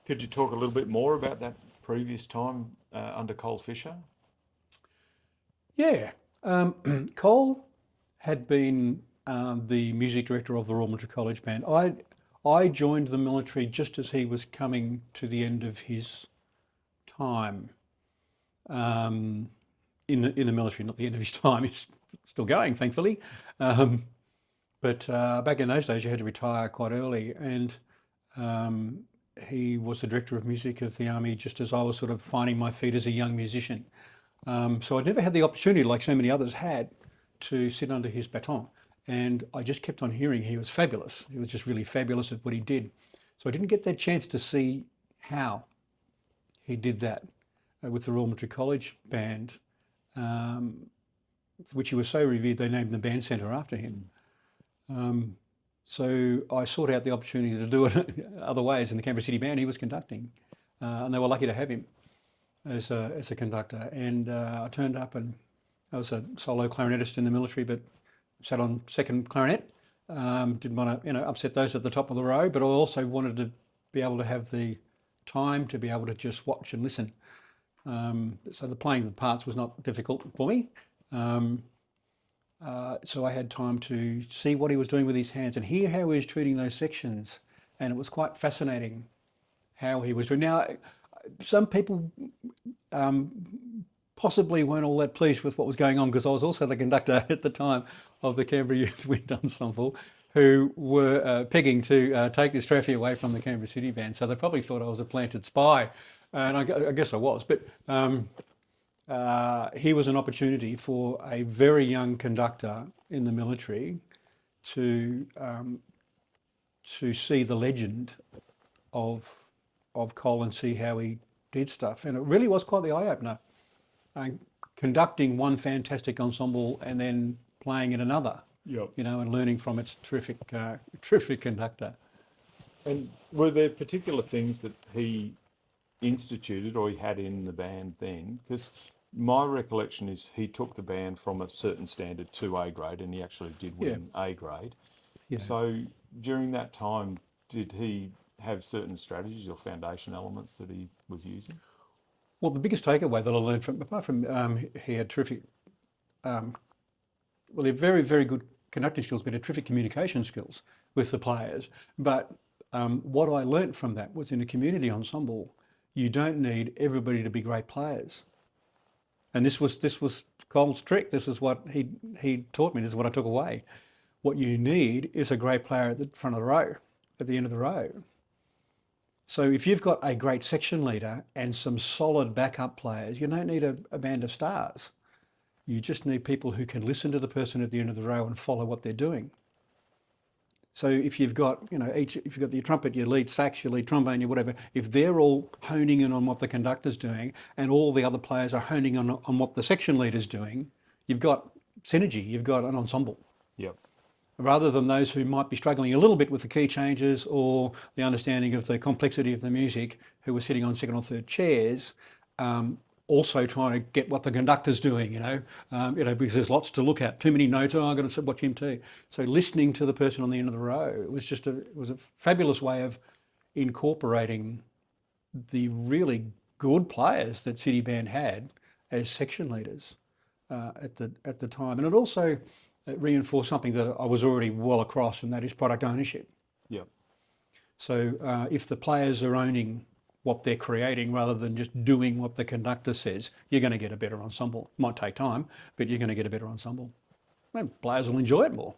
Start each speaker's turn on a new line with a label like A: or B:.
A: Could you talk a little bit more about that previous time under Col Fischer?
B: Yeah. Cole had been the music director of the Royal Military College Band. I joined the military just as he was coming to the end of his time um, in the military. Not the end of his time; he's still going, thankfully. Um, but back in those days, you had to retire quite early, and um, he was the director of music of the army just as I was sort of finding my feet as a young musician. So I'd never had the opportunity, like so many others had, to sit under his baton. And I just kept on hearing he was fabulous. He was just really fabulous at what he did. So I didn't get that chance to see how he did that with the Royal Military College Band, um, which he was so revered they named the band centre after him. Um, so I sought out the opportunity to do it other ways in the Canberra City Band he was conducting, and they were lucky to have him as a conductor. And I turned up and I was a solo clarinetist in the military, but sat on second clarinet. Didn't want to, upset those at the top of the row, but I also wanted to be able to have the time to be able to just watch and listen. So the playing of the parts was not difficult for me. Um, so I had time to see what he was doing with his hands and hear how he was treating those sections. And it was quite fascinating how he was doing. Now, some people um, possibly weren't all that pleased with what was going on because I was also the conductor at the time of the Canberra Youth Wind Ensemble, who were pegging to take this trophy away from the Canberra City Band. So they probably thought I was a planted spy, and I guess I was. But here was an opportunity for a very young conductor in the military to see the legend of Col and see how he did stuff, and it really was quite the eye opener. Uh, Conducting one fantastic ensemble and then playing in another,
A: Yep.
B: and learning from its terrific conductor.
A: And were there particular things that he instituted or he had in the band then? Because my recollection is he took the band from a certain standard to A grade, and he actually did
B: Yeah,
A: win A grade.
B: yeah.
A: So during that time, did he have certain strategies or foundation elements that he was using?
B: Well, the biggest takeaway that I learned from, apart from he had terrific, um, well, he had very, very good conducting skills, but he had terrific communication skills with the players. But what I learnt from that was in a community ensemble, you don't need everybody to be great players. And this was Cole's trick. This is what he taught me. This is what I took away. What you need is a great player at the front of the row, at the end of the row. So if you've got a great section leader and some solid backup players, you don't need a band of stars. You just need people who can listen to the person at the end of the row and follow what they're doing. So if you've got, if you've got your trumpet, your lead sax, your lead trombone, your whatever, if they're all honing in on what the conductor's doing and all the other players are honing on what the section leader's doing, you've got synergy, you've got an ensemble.
A: Yep.
B: Rather than those who might be struggling a little bit with the key changes or the understanding of the complexity of the music, who were sitting on second or third chairs, also trying to get what the conductor's doing, because there's lots to look at. Too many notes. Oh, I've got to watch him too. So listening to the person on the end of the row, it was a fabulous way of incorporating the really good players that City Band had as section leaders at the time, and it also reinforced something that I was already well across, and that is product ownership.
A: Yep.
B: So if the players are owning what they're creating rather than just doing what the conductor says, you're going to get a better ensemble. Might take time, but you're going to get a better ensemble. And players will enjoy it more.